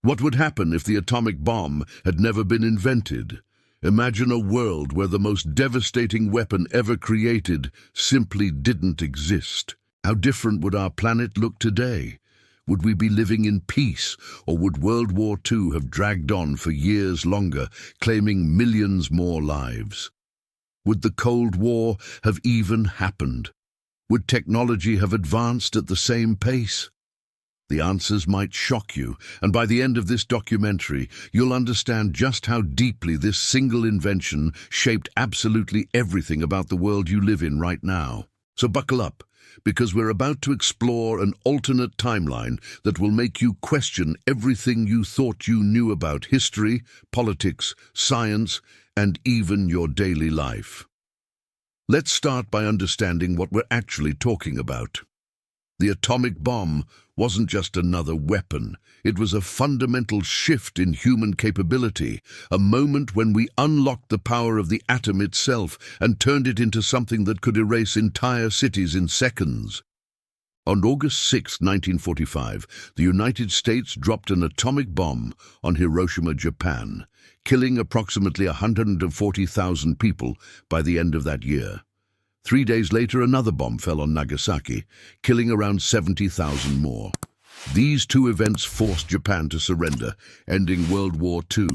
What would happen if the atomic bomb had never been invented? Imagine a world where the most devastating weapon ever created simply didn't exist. How different would our planet look today? Would we be living in peace, or would World War II have dragged on for years longer, claiming millions more lives? Would the Cold War have even happened? Would technology have advanced at the same pace? The answers might shock you, and by the end of this documentary, you'll understand just how deeply this single invention shaped absolutely everything about the world you live in right now. So buckle up, because we're about to explore an alternate timeline that will make you question everything you thought you knew about history, politics, science, and even your daily life. Let's start by understanding what we're actually talking about. The atomic bomb wasn't just another weapon. It was a fundamental shift in human capability, a moment when we unlocked the power of the atom itself and turned it into something that could erase entire cities in seconds. On August 6, 1945, the United States dropped an atomic bomb on Hiroshima, Japan, killing approximately 140,000 people by the end of that year. 3 days later, another bomb fell on Nagasaki, killing around 70,000 more. These two events forced Japan to surrender, ending World War II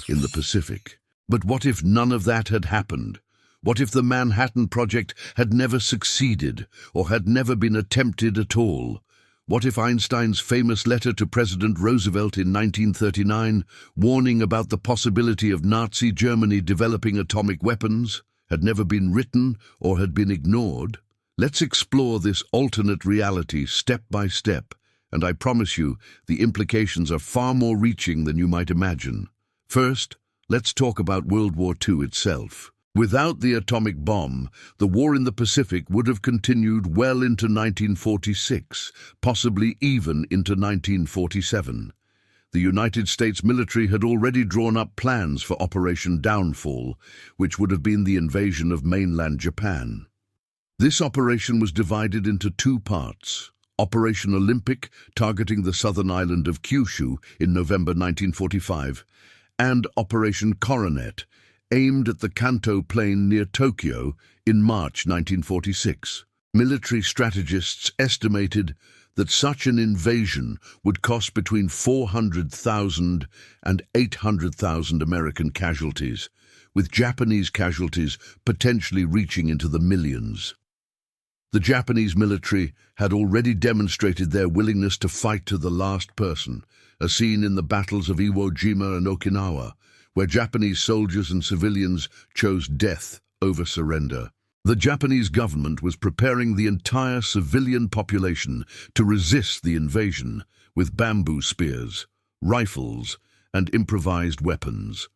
in the Pacific. But what if none of that had happened? What if the Manhattan Project had never succeeded, or had never been attempted at all? What if Einstein's famous letter to President Roosevelt in 1939, warning about the possibility of Nazi Germany developing atomic weapons, had never been written or had been ignored? Let's explore this alternate reality step by step, and I promise you the implications are far more reaching than you might imagine. First, let's talk about World War II itself. Without the atomic bomb, the war in the Pacific would have continued well into 1946, possibly even into 1947. The United States military had already drawn up plans for Operation Downfall, which would have been the invasion of mainland Japan. This operation was divided into two parts: Operation Olympic, targeting the southern island of Kyushu in November 1945, and Operation Coronet, aimed at the Kanto Plain near Tokyo in March 1946. Military strategists estimated that such an invasion would cost between 400,000 and 800,000 American casualties, with Japanese casualties potentially reaching into the millions. The Japanese military had already demonstrated their willingness to fight to the last person, as seen in the battles of Iwo Jima and Okinawa, where Japanese soldiers and civilians chose death over surrender. The Japanese government was preparing the entire civilian population to resist the invasion with bamboo spears, rifles, and improvised weapons.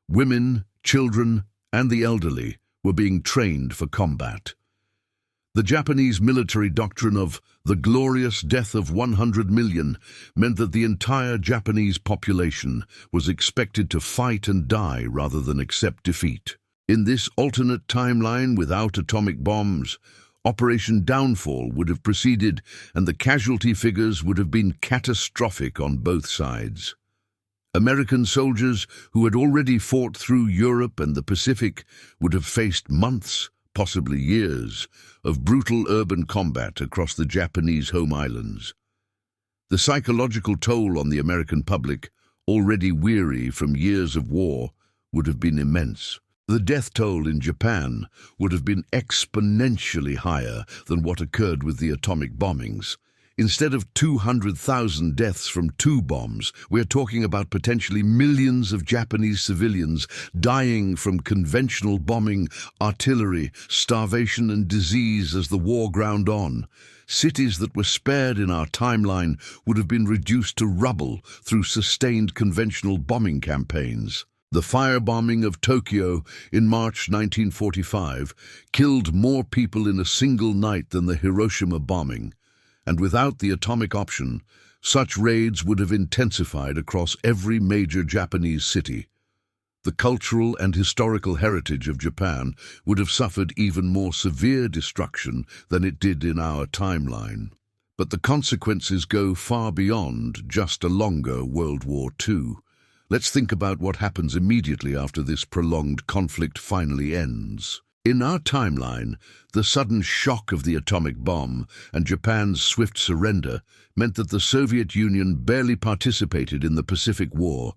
Women, children, and the elderly were being trained for combat. The Japanese military doctrine of the glorious death of 100 million meant that the entire Japanese population was expected to fight and die rather than accept defeat. In this alternate timeline without atomic bombs, Operation Downfall would have proceeded, and the casualty figures would have been catastrophic on both sides. American soldiers who had already fought through Europe and the Pacific would have faced months, possibly years, of brutal urban combat across the Japanese home islands. The psychological toll on the American public, already weary from years of war, would have been immense. The death toll in Japan would have been exponentially higher than what occurred with the atomic bombings. Instead of 200,000 deaths from two bombs, we're talking about potentially millions of Japanese civilians dying from conventional bombing, artillery, starvation, and disease as the war ground on. Cities that were spared in our timeline would have been reduced to rubble through sustained conventional bombing campaigns. The firebombing of Tokyo in March 1945 killed more people in a single night than the Hiroshima bombing, and without the atomic option, such raids would have intensified across every major Japanese city. The cultural and historical heritage of Japan would have suffered even more severe destruction than it did in our timeline. But the consequences go far beyond just a longer World War II. Let's think about what happens immediately after this prolonged conflict finally ends. In our timeline, the sudden shock of the atomic bomb and Japan's swift surrender meant that the Soviet Union barely participated in the Pacific War.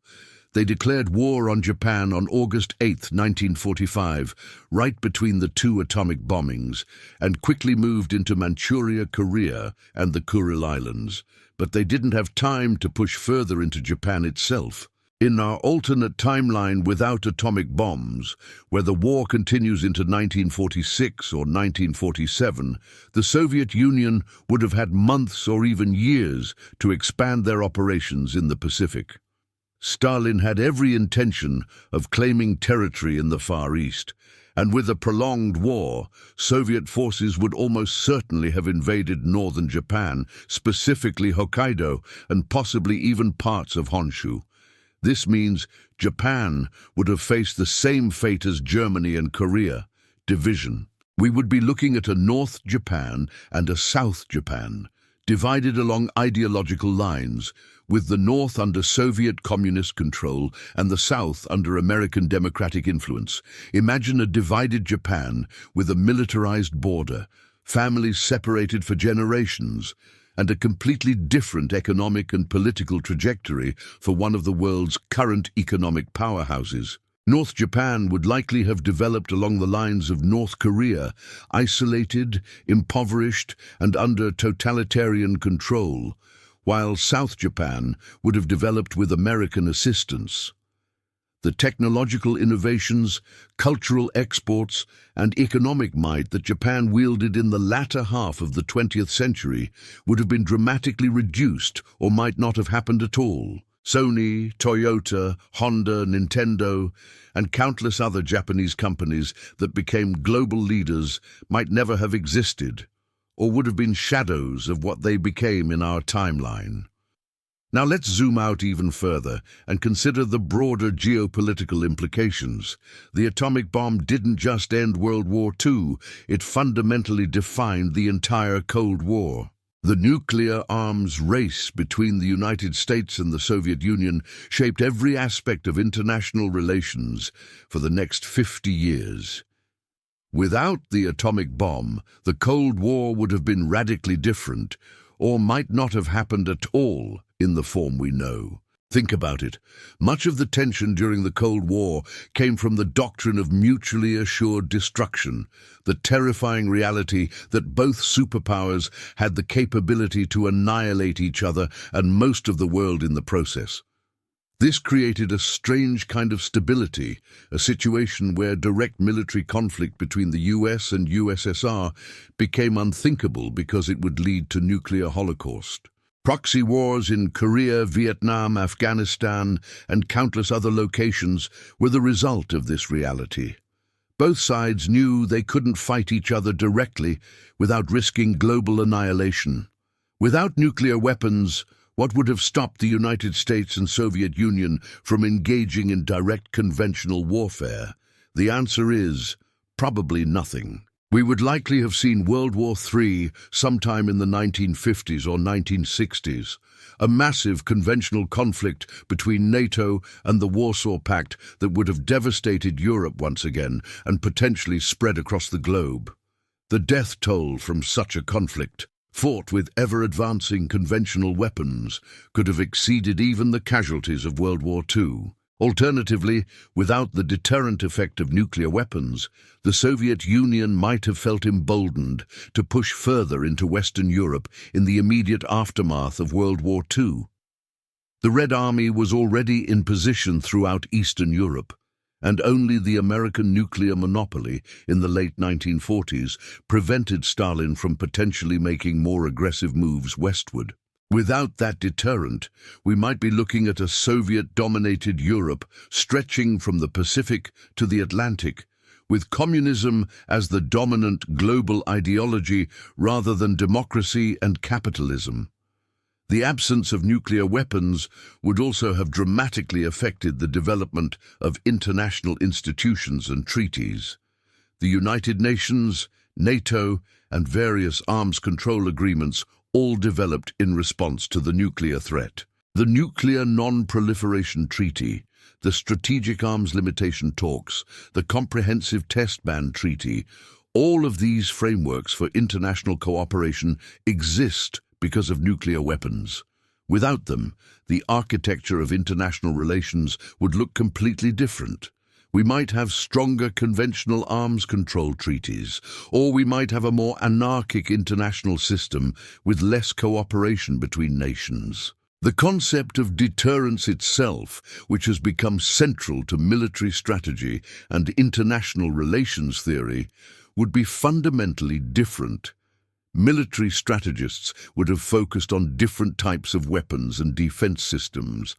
They declared war on Japan on August 8, 1945, right between the two atomic bombings, and quickly moved into Manchuria, Korea, and the Kuril Islands. But they didn't have time to push further into Japan itself. In our alternate timeline without atomic bombs, where the war continues into 1946 or 1947, the Soviet Union would have had months or even years to expand their operations in the Pacific. Stalin had every intention of claiming territory in the Far East, and with a prolonged war, Soviet forces would almost certainly have invaded northern Japan, specifically Hokkaido, and possibly even parts of Honshu. This means Japan would have faced the same fate as Germany and Korea, division. We would be looking at a North Japan and a South Japan, divided along ideological lines, with the North under Soviet communist control and the South under American democratic influence. Imagine a divided Japan with a militarized border, families separated for generations, and a completely different economic and political trajectory for one of the world's current economic powerhouses. North Japan would likely have developed along the lines of North Korea, isolated, impoverished, and under totalitarian control, while South Japan would have developed with American assistance. The technological innovations, cultural exports, and economic might that Japan wielded in the latter half of the 20th century would have been dramatically reduced or might not have happened at all. Sony, Toyota, Honda, Nintendo, and countless other Japanese companies that became global leaders might never have existed, or would have been shadows of what they became in our timeline. Now let's zoom out even further and consider the broader geopolitical implications. The atomic bomb didn't just end World War II, it fundamentally defined the entire Cold War. The nuclear arms race between the United States and the Soviet Union shaped every aspect of international relations for the next 50 years. Without the atomic bomb, the Cold War would have been radically different, or might not have happened at all in the form we know. Think about it. Much of the tension during the Cold War came from the doctrine of mutually assured destruction, the terrifying reality that both superpowers had the capability to annihilate each other and most of the world in the process. This created a strange kind of stability, a situation where direct military conflict between the US and USSR became unthinkable because it would lead to nuclear holocaust. Proxy wars in Korea, Vietnam, Afghanistan, and countless other locations were the result of this reality. Both sides knew they couldn't fight each other directly without risking global annihilation. Without nuclear weapons, what would have stopped the United States and Soviet Union from engaging in direct conventional warfare? The answer is probably nothing. We would likely have seen World War III sometime in the 1950s or 1960s, a massive conventional conflict between NATO and the Warsaw Pact that would have devastated Europe once again and potentially spread across the globe. The death toll from such a conflict, fought with ever-advancing conventional weapons, could have exceeded even the casualties of World War II. Alternatively, without the deterrent effect of nuclear weapons, the Soviet Union might have felt emboldened to push further into Western Europe in the immediate aftermath of World War II. The Red Army was already in position throughout Eastern Europe, and only the American nuclear monopoly in the late 1940s prevented Stalin from potentially making more aggressive moves westward. Without that deterrent, we might be looking at a Soviet-dominated Europe stretching from the Pacific to the Atlantic, with communism as the dominant global ideology rather than democracy and capitalism. The absence of nuclear weapons would also have dramatically affected the development of international institutions and treaties. The United Nations, NATO, and various arms control agreements all developed in response to the nuclear threat. The Nuclear Non-Proliferation Treaty, the Strategic Arms Limitation Talks, the Comprehensive Test Ban Treaty, all of these frameworks for international cooperation exist because of nuclear weapons. Without them, the architecture of international relations would look completely different. We might have stronger conventional arms control treaties, or we might have a more anarchic international system with less cooperation between nations. The concept of deterrence itself, which has become central to military strategy and international relations theory, would be fundamentally different. Military strategists would have focused on different types of weapons and defense systems.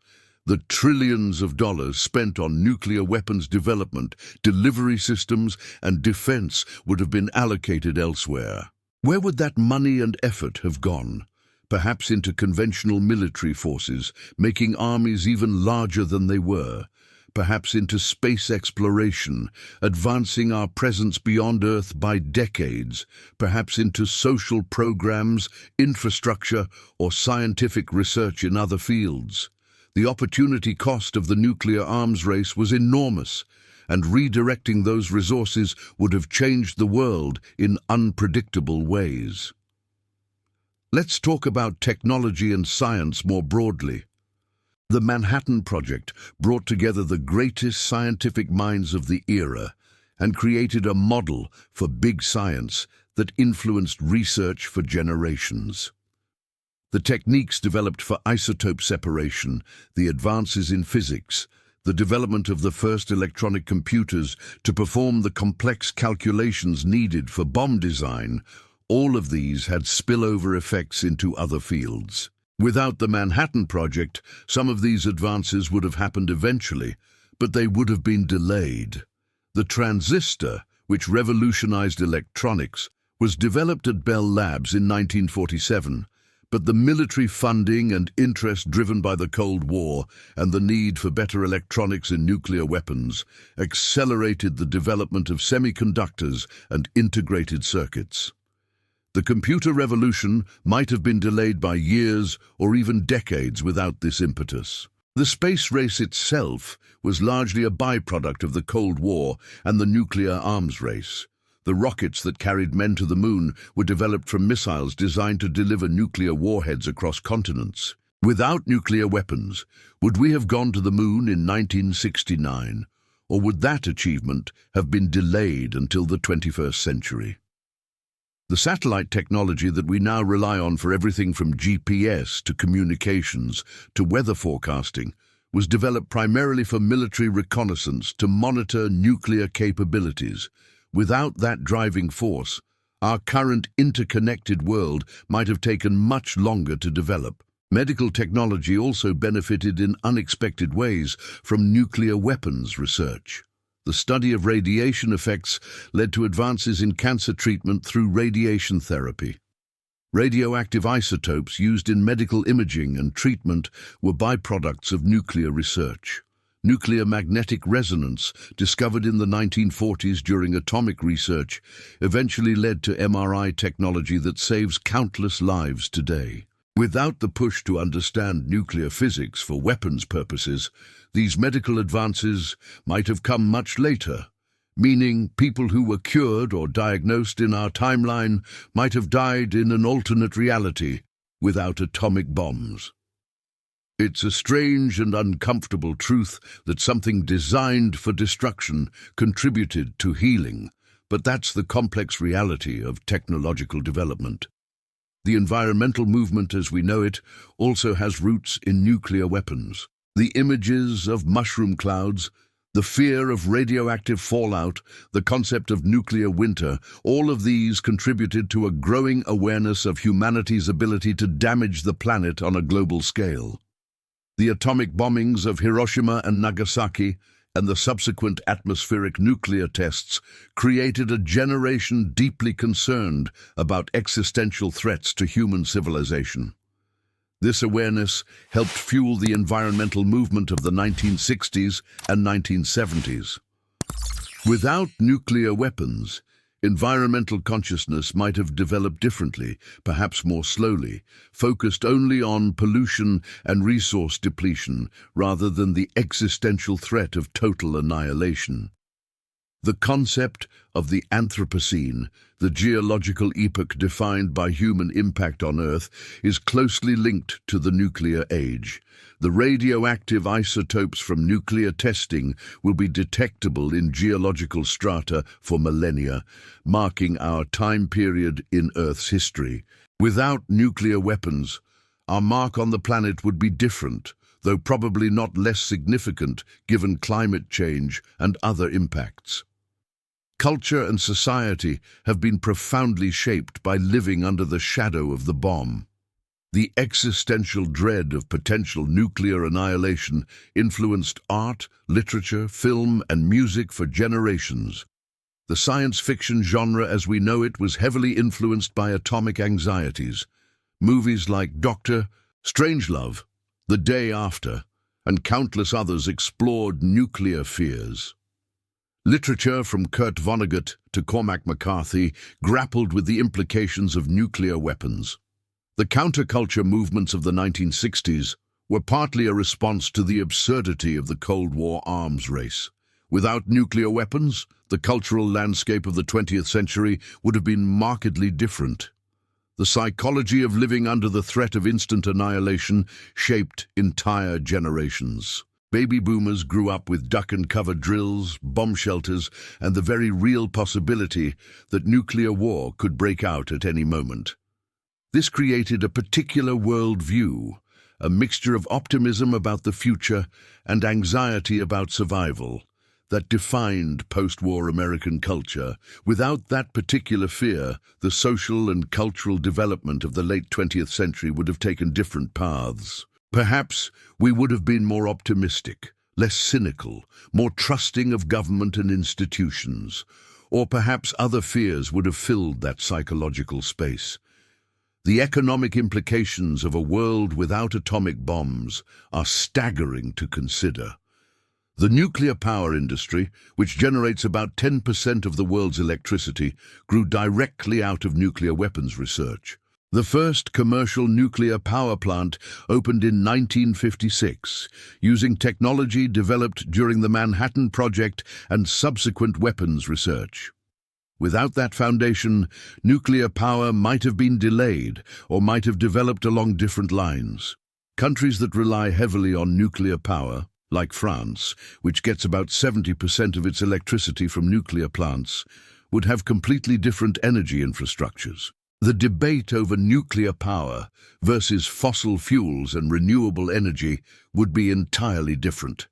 The trillions of dollars spent on nuclear weapons development, delivery systems, and defense would have been allocated elsewhere. Where would that money and effort have gone? Perhaps into conventional military forces, making armies even larger than they were. Perhaps into space exploration, advancing our presence beyond Earth by decades. Perhaps into social programs, infrastructure, or scientific research in other fields. The opportunity cost of the nuclear arms race was enormous, and redirecting those resources would have changed the world in unpredictable ways. Let's talk about technology and science more broadly. The Manhattan Project brought together the greatest scientific minds of the era and created a model for big science that influenced research for generations. The techniques developed for isotope separation, the advances in physics, the development of the first electronic computers to perform the complex calculations needed for bomb design, all of these had spillover effects into other fields. Without the Manhattan Project, some of these advances would have happened eventually, but they would have been delayed. The transistor, which revolutionized electronics, was developed at Bell Labs in 1947, but the military funding and interest driven by the Cold War and the need for better electronics in nuclear weapons accelerated the development of semiconductors and integrated circuits. The computer revolution might have been delayed by years or even decades without this impetus. The space race itself was largely a byproduct of the Cold War and the nuclear arms race. The rockets that carried men to the moon were developed from missiles designed to deliver nuclear warheads across continents. Without nuclear weapons, would we have gone to the moon in 1969, or would that achievement have been delayed until the 21st century? The satellite technology that we now rely on for everything from GPS to communications to weather forecasting was developed primarily for military reconnaissance to monitor nuclear capabilities. Without that driving force, our current interconnected world might have taken much longer to develop. Medical technology also benefited in unexpected ways from nuclear weapons research. The study of radiation effects led to advances in cancer treatment through radiation therapy. Radioactive isotopes used in medical imaging and treatment were byproducts of nuclear research. Nuclear magnetic resonance, discovered in the 1940s during atomic research, eventually led to MRI technology that saves countless lives today. Without the push to understand nuclear physics for weapons purposes, these medical advances might have come much later, meaning people who were cured or diagnosed in our timeline might have died in an alternate reality without atomic bombs. It's a strange and uncomfortable truth that something designed for destruction contributed to healing, but that's the complex reality of technological development. The environmental movement as we know it also has roots in nuclear weapons. The images of mushroom clouds, the fear of radioactive fallout, the concept of nuclear winter, all of these contributed to a growing awareness of humanity's ability to damage the planet on a global scale. The atomic bombings of Hiroshima and Nagasaki and the subsequent atmospheric nuclear tests created a generation deeply concerned about existential threats to human civilization. This awareness helped fuel the environmental movement of the 1960s and 1970s. Without nuclear weapons, Environmental consciousness might have developed differently, perhaps more slowly, focused only on pollution and resource depletion rather than the existential threat of total annihilation. The concept of the Anthropocene, the geological epoch defined by human impact on Earth, is closely linked to the nuclear age. The radioactive isotopes from nuclear testing will be detectable in geological strata for millennia, marking our time period in Earth's history. Without nuclear weapons, our mark on the planet would be different, though probably not less significant given climate change and other impacts. Culture and society have been profoundly shaped by living under the shadow of the bomb. The existential dread of potential nuclear annihilation influenced art, literature, film, and music for generations. The science fiction genre as we know it was heavily influenced by atomic anxieties. Movies like Dr. Strangelove, The Day After, and countless others explored nuclear fears. Literature from Kurt Vonnegut to Cormac McCarthy grappled with the implications of nuclear weapons. The counterculture movements of the 1960s were partly a response to the absurdity of the Cold War arms race. Without nuclear weapons, the cultural landscape of the 20th century would have been markedly different. The psychology of living under the threat of instant annihilation shaped entire generations. Baby boomers grew up with duck-and-cover drills, bomb shelters, and the very real possibility that nuclear war could break out at any moment. This created a particular worldview, a mixture of optimism about the future and anxiety about survival, that defined post-war American culture. Without that particular fear, the social and cultural development of the late 20th century would have taken different paths. Perhaps we would have been more optimistic, less cynical, more trusting of government and institutions, or perhaps other fears would have filled that psychological space. The economic implications of a world without atomic bombs are staggering to consider. The nuclear power industry, which generates about 10% of the world's electricity, grew directly out of nuclear weapons research. The first commercial nuclear power plant opened in 1956, using technology developed during the Manhattan Project and subsequent weapons research. Without that foundation, nuclear power might have been delayed or might have developed along different lines. Countries that rely heavily on nuclear power, like France, which gets about 70% of its electricity from nuclear plants, would have completely different energy infrastructures. The debate over nuclear power versus fossil fuels and renewable energy would be entirely different.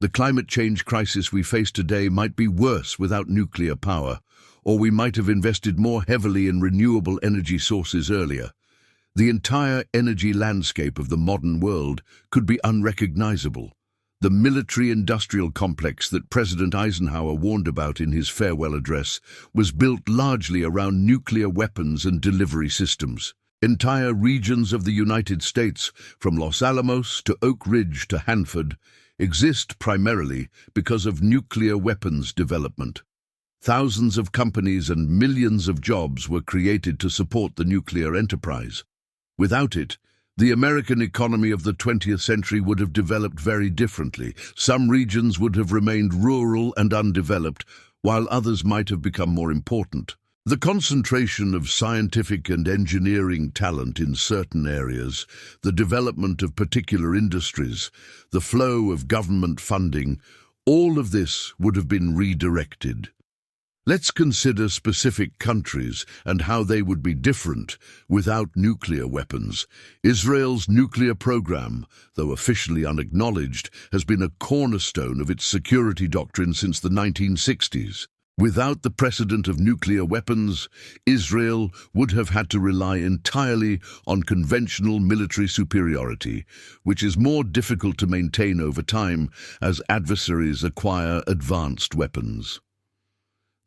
The climate change crisis we face today might be worse without nuclear power, or we might have invested more heavily in renewable energy sources earlier. The entire energy landscape of the modern world could be unrecognizable. The military-industrial complex that President Eisenhower warned about in his farewell address was built largely around nuclear weapons and delivery systems. Entire regions of the United States, from Los Alamos to Oak Ridge to Hanford, exist primarily because of nuclear weapons development. Thousands of companies and millions of jobs were created to support the nuclear enterprise. Without it, the American economy of the 20th century would have developed very differently. Some regions would have remained rural and undeveloped, while others might have become more important. The concentration of scientific and engineering talent in certain areas, the development of particular industries, the flow of government funding, all of this would have been redirected. Let's consider specific countries and how they would be different without nuclear weapons. Israel's nuclear program, though officially unacknowledged, has been a cornerstone of its security doctrine since the 1960s. Without the precedent of nuclear weapons, Israel would have had to rely entirely on conventional military superiority, which is more difficult to maintain over time as adversaries acquire advanced weapons.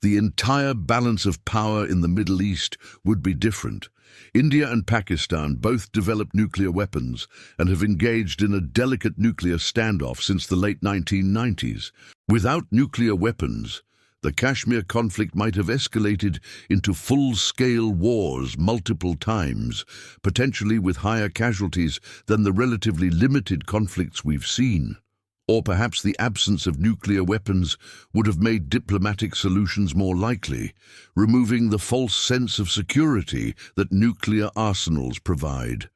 The entire balance of power in the Middle East would be different. India and Pakistan both developed nuclear weapons and have engaged in a delicate nuclear standoff since the late 1990s. Without nuclear weapons, The Kashmir conflict might have escalated into full-scale wars multiple times, potentially with higher casualties than the relatively limited conflicts we've seen. Or perhaps the absence of nuclear weapons would have made diplomatic solutions more likely, removing the false sense of security that nuclear arsenals provide.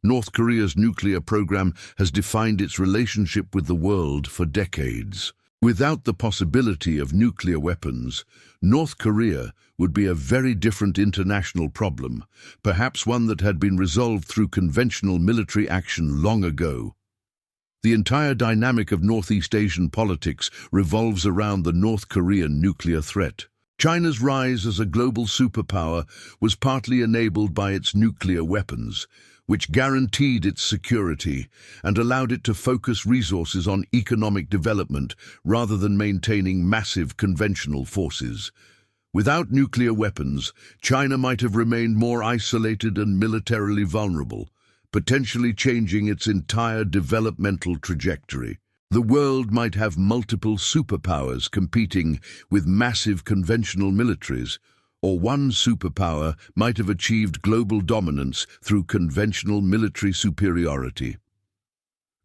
North Korea's nuclear program has defined its relationship with the world for decades. Without the possibility of nuclear weapons, North Korea would be a very different international problem, perhaps one that had been resolved through conventional military action long ago. The entire dynamic of Northeast Asian politics revolves around the North Korean nuclear threat. China's rise as a global superpower was partly enabled by its nuclear weapons, which guaranteed its security and allowed it to focus resources on economic development rather than maintaining massive conventional forces. Without nuclear weapons, China might have remained more isolated and militarily vulnerable, potentially changing its entire developmental trajectory. The world might have multiple superpowers competing with massive conventional militaries, or one superpower might have achieved global dominance through conventional military superiority.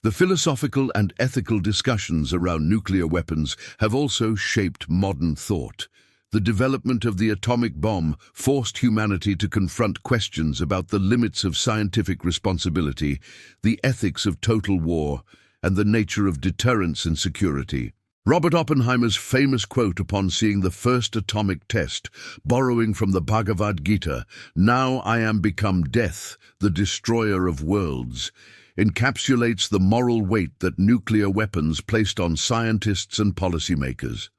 The philosophical and ethical discussions around nuclear weapons have also shaped modern thought. The development of the atomic bomb forced humanity to confront questions about the limits of scientific responsibility, the ethics of total war, and the nature of deterrence and security. Robert Oppenheimer's famous quote upon seeing the first atomic test, borrowing from the Bhagavad Gita, "Now I am become death, the destroyer of worlds," encapsulates the moral weight that nuclear weapons placed on scientists and policymakers.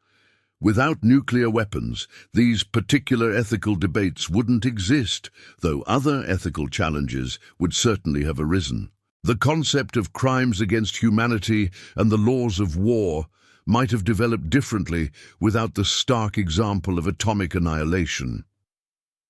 Without nuclear weapons, these particular ethical debates wouldn't exist, though other ethical challenges would certainly have arisen. The concept of crimes against humanity and the laws of war might have developed differently without the stark example of atomic annihilation.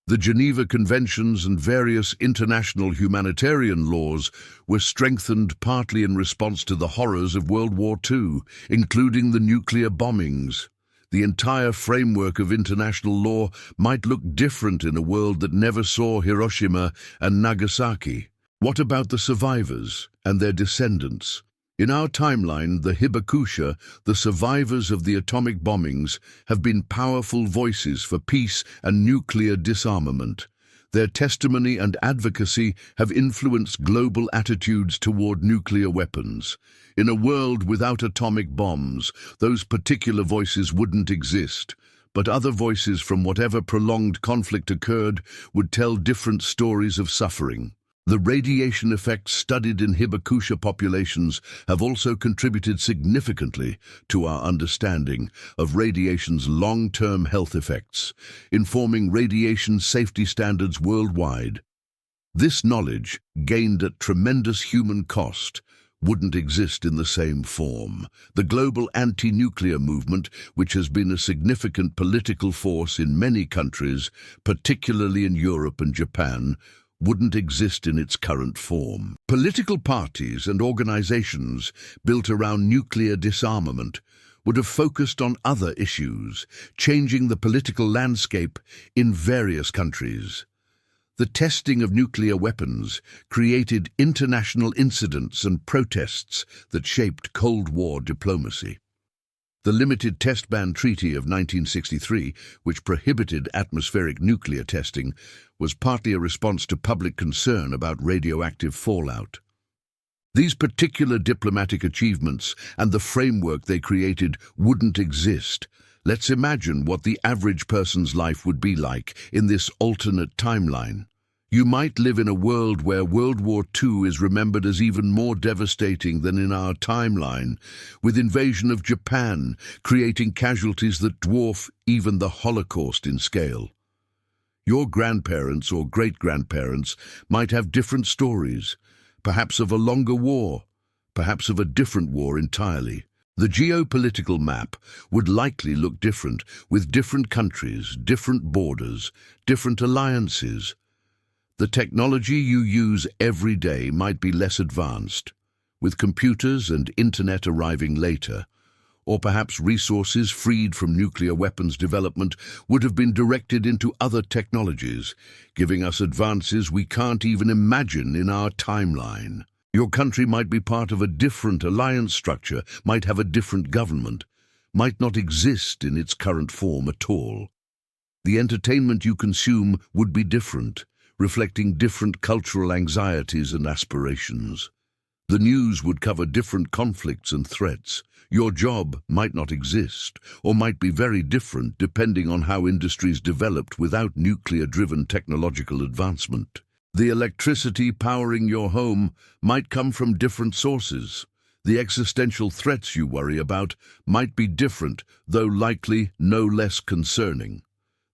The Geneva Conventions and various international humanitarian laws were strengthened partly in response to the horrors of World War II, including the nuclear bombings. The entire framework of international law might look different in a world that never saw Hiroshima and Nagasaki. What about the survivors and their descendants? In our timeline, the Hibakusha, the survivors of the atomic bombings, have been powerful voices for peace and nuclear disarmament. Their testimony and advocacy have influenced global attitudes toward nuclear weapons. In a world without atomic bombs, those particular voices wouldn't exist, but other voices from whatever prolonged conflict occurred would tell different stories of suffering. The radiation effects studied in Hibakusha populations have also contributed significantly to our understanding of radiation's long-term health effects, informing radiation safety standards worldwide. This knowledge, gained at tremendous human cost, wouldn't exist in the same form. The global anti-nuclear movement, which has been a significant political force in many countries, particularly in Europe and Japan, wouldn't exist in its current form. Political parties and organizations built around nuclear disarmament would have focused on other issues, changing the political landscape in various countries. The testing of nuclear weapons created international incidents and protests that shaped Cold War diplomacy. The Limited Test Ban Treaty of 1963, which prohibited atmospheric nuclear testing, was partly a response to public concern about radioactive fallout. These particular diplomatic achievements and the framework they created wouldn't exist. Let's imagine what the average person's life would be like in this alternate timeline. You might live in a world where World War II is remembered as even more devastating than in our timeline, with invasion of Japan creating casualties that dwarf even the Holocaust in scale. Your grandparents or great-grandparents might have different stories, perhaps of a longer war, perhaps of a different war entirely. The geopolitical map would likely look different, with different countries, different borders, different alliances. The technology you use every day might be less advanced, with computers and internet arriving later, Or perhaps resources freed from nuclear weapons development would have been directed into other technologies, giving us advances we can't even imagine in our timeline. Your country might be part of a different alliance structure, might have a different government, might not exist in its current form at all. The entertainment you consume would be different, reflecting different cultural anxieties and aspirations. The news would cover different conflicts and threats. Your job might not exist, or might be very different depending on how industries developed without nuclear-driven technological advancement. The electricity powering your home might come from different sources. The existential threats you worry about might be different, though likely no less concerning.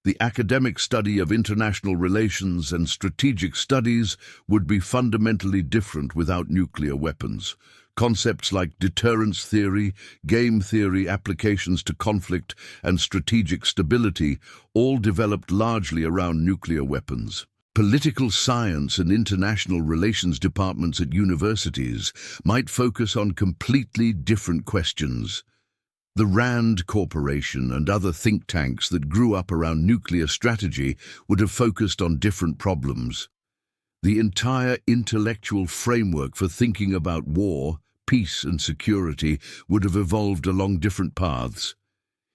The academic study of international relations and strategic studies would be fundamentally different without nuclear weapons. Concepts like deterrence theory, game theory, applications to conflict, and strategic stability all developed largely around nuclear weapons. Political science and international relations departments at universities might focus on completely different questions. The Rand Corporation and other think tanks that grew up around nuclear strategy would have focused on different problems. The entire intellectual framework for thinking about war, peace and security would have evolved along different paths.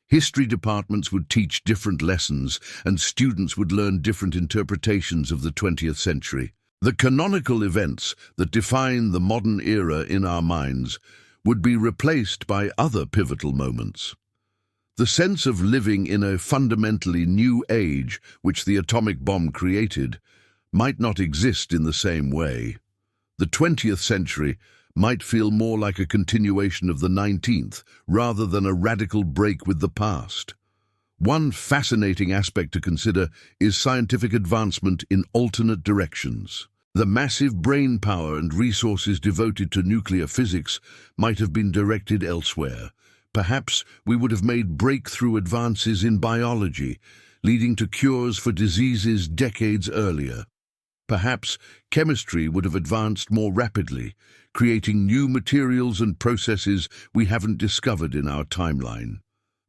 History departments would teach different lessons, and students would learn different interpretations of the 20th century. The canonical events that define the modern era in our minds would be replaced by other pivotal moments. The sense of living in a fundamentally new age, which the atomic bomb created, might not exist in the same way. The 20th century might feel more like a continuation of the 19th, rather than a radical break with the past. One fascinating aspect to consider is scientific advancement in alternate directions. The massive brain power and resources devoted to nuclear physics might have been directed elsewhere. Perhaps we would have made breakthrough advances in biology, leading to cures for diseases decades earlier. Perhaps chemistry would have advanced more rapidly, creating new materials and processes we haven't discovered in our timeline.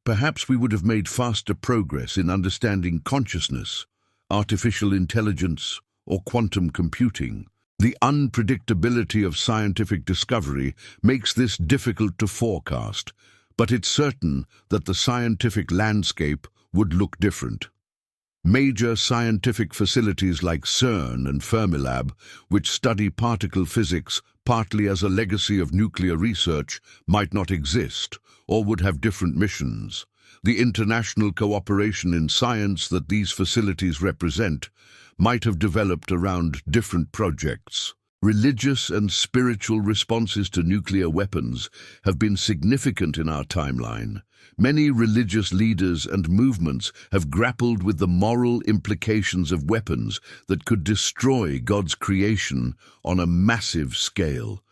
Perhaps we would have made faster progress in understanding consciousness, artificial intelligence, or quantum computing. The unpredictability of scientific discovery makes this difficult to forecast, but it's certain that the scientific landscape would look different. Major scientific facilities like CERN and Fermilab, which study particle physics partly as a legacy of nuclear research, might not exist, or would have different missions. The international cooperation in science that these facilities represent might have developed around different projects. Religious and spiritual responses to nuclear weapons have been significant in our timeline. Many religious leaders and movements have grappled with the moral implications of weapons that could destroy God's creation on a massive scale.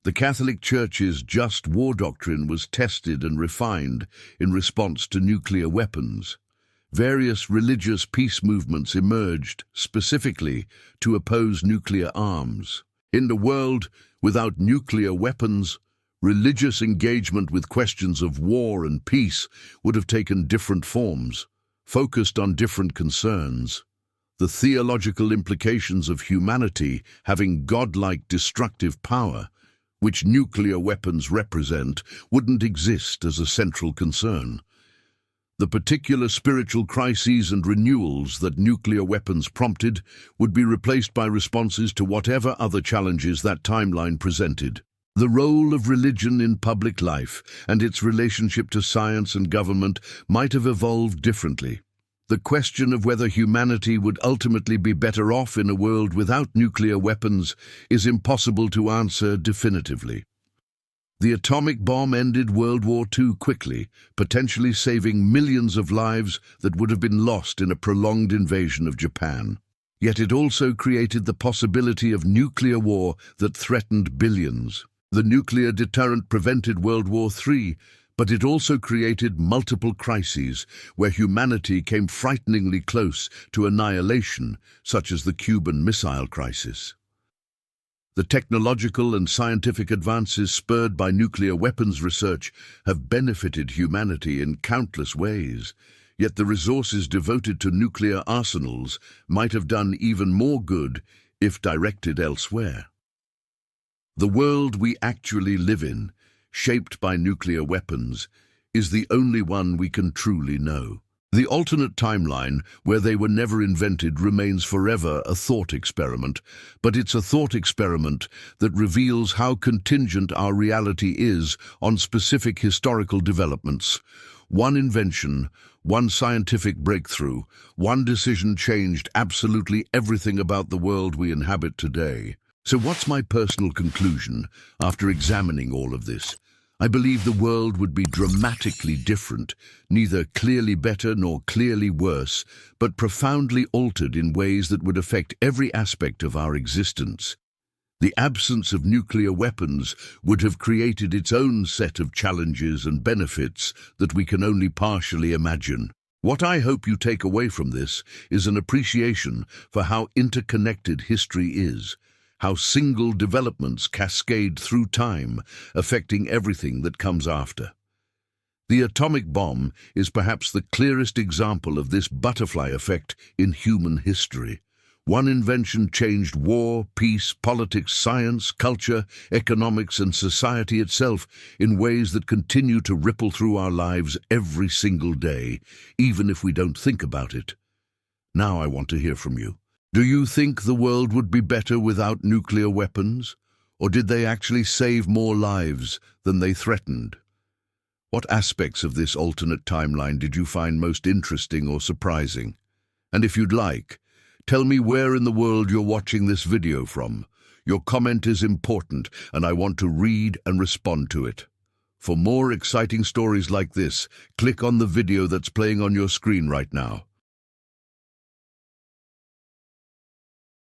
The Catholic Church's just war doctrine was tested and refined in response to nuclear weapons. Various religious peace movements emerged specifically to oppose nuclear arms. In a world without nuclear weapons, religious engagement with questions of war and peace would have taken different forms, focused on different concerns. The theological implications of humanity having godlike destructive power, which nuclear weapons represent, wouldn't exist as a central concern. The particular spiritual crises and renewals that nuclear weapons prompted would be replaced by responses to whatever other challenges that timeline presented. The role of religion in public life and its relationship to science and government might have evolved differently. The question of whether humanity would ultimately be better off in a world without nuclear weapons is impossible to answer definitively. The atomic bomb ended World War II quickly, potentially saving millions of lives that would have been lost in a prolonged invasion of Japan. Yet it also created the possibility of nuclear war that threatened billions. The nuclear deterrent prevented World War III, but it also created multiple crises where humanity came frighteningly close to annihilation, such as the Cuban Missile Crisis. The technological and scientific advances spurred by nuclear weapons research have benefited humanity in countless ways, yet the resources devoted to nuclear arsenals might have done even more good if directed elsewhere. The world we actually live in, shaped by nuclear weapons, is the only one we can truly know. The alternate timeline, where they were never invented, remains forever a thought experiment, but it's a thought experiment that reveals how contingent our reality is on specific historical developments. One invention, one scientific breakthrough, one decision changed absolutely everything about the world we inhabit today. So what's my personal conclusion after examining all of this? I believe the world would be dramatically different, neither clearly better nor clearly worse, but profoundly altered in ways that would affect every aspect of our existence. The absence of nuclear weapons would have created its own set of challenges and benefits that we can only partially imagine. What I hope you take away from this is an appreciation for how interconnected history is, how single developments cascade through time, affecting everything that comes after. The atomic bomb is perhaps the clearest example of this butterfly effect in human history. One invention changed war, peace, politics, science, culture, economics, and society itself in ways that continue to ripple through our lives every single day, even if we don't think about it. Now I want to hear from you. Do you think the world would be better without nuclear weapons? Or did they actually save more lives than they threatened? What aspects of this alternate timeline did you find most interesting or surprising? And if you'd like, tell me where in the world you're watching this video from. Your comment is important, and I want to read and respond to it. For more exciting stories like this, click on the video that's playing on your screen right now.